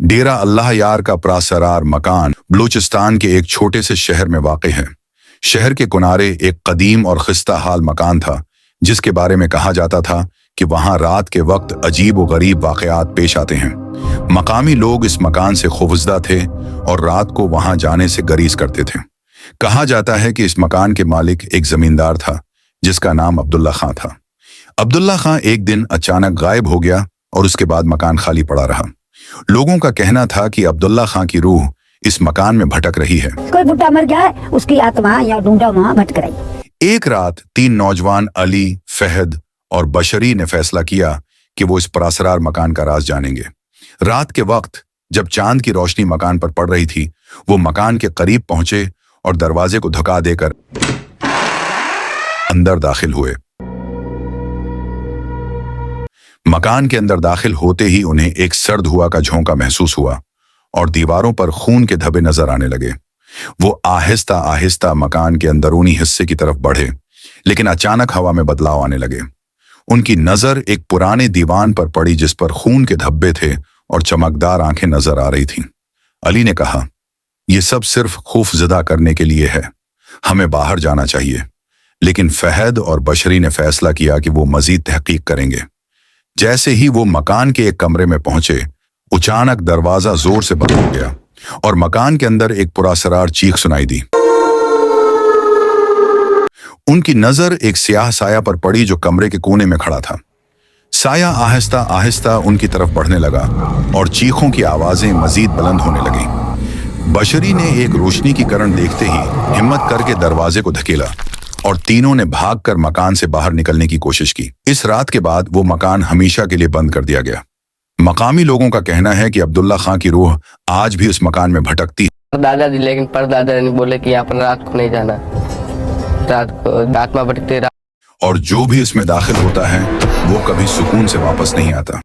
डेरा अल्लाह यार का प्रासरार मकान बलूचिस्तान के एक छोटे से शहर में वाक़ है। शहर के किनारे एक कदीम और खिस्ता हाल मकान था, जिसके बारे में कहा जाता था कि वहां रात के वक्त अजीब व गरीब वाक़यात पेश आते हैं। मकामी लोग इस मकान से खौफजदा थे और रात को वहां जाने से गरीज करते थे। कहा जाता है कि इस मकान के मालिक एक जमींदार था, जिसका नाम अब्दुल्ला खां था। अब्दुल्ला खां एक दिन अचानक गायब हो गया और उसके बाद मकान खाली पड़ा रहा। लोगों का कहना था कि अब्दुल्ला खां की रूह इस मकान में भटक रही है। कोई बुड्ढा मर गया है, उसकी आत्मा या ढूंढा वहां भटक रही। एक रात 3 नौजवान अली, फहद और बशरी ने फैसला किया कि वो इस पुरअसरार मकान का राज जानेंगे। रात के वक्त जब चांद की रोशनी मकान पर पड़ रही थी, वो मकान के करीब पहुंचे और दरवाजे को धक्का देकर अंदर दाखिल हुए। मकान के अंदर दाखिल होते ही उन्हें एक सर्द हवा का झोंका महसूस हुआ और दीवारों पर खून के धब्बे नजर आने लगे। वो आहिस्ता आहिस्ता मकान के अंदरूनी हिस्से की तरफ बढ़े, लेकिन अचानक हवा में बदलाव आने लगे। उनकी नजर एक पुराने दीवान पर पड़ी, जिस पर खून के धब्बे थे और चमकदार आंखें नजर आ रही थीं। अली ने कहा, यह सब सिर्फ खौफजदा करने के लिए है, हमें बाहर जाना चाहिए। लेकिन फहद और बशरी ने फैसला किया कि वो मजीद तहकीक करेंगे। जैसे ही वो मकान के एक कमरे में पहुंचे, अचानक दरवाजा जोर से बंद हो गया और मकान के अंदर एक पुरअसरार चीख सुनाई दी। उनकी नजर एक स्याह साया पर पड़ी, जो कमरे के कोने में खड़ा था। साया आहिस्ता आहिस्ता उनकी तरफ बढ़ने लगा और चीखों की आवाजें मजीद बुलंद होने लगी। बशरी ने एक रोशनी की किरण देखते ही हिम्मत करके दरवाजे को धकेला और तीनों ने भागकर मकान से बाहर निकलने की कोशिश की। इस रात के बाद वो मकान हमेशा के लिए बंद कर दिया गया। मकामी लोगों का कहना है कि अब्दुल्ला खां की रूह आज भी उस मकान में भटकती है। दादाजी लेकिन परदादा ने बोले कि अपन रात को नहीं जाना, रात को आत्मा भटकते। और जो भी इसमें दाखिल होता है वो कभी सुकून से वापस नहीं आता।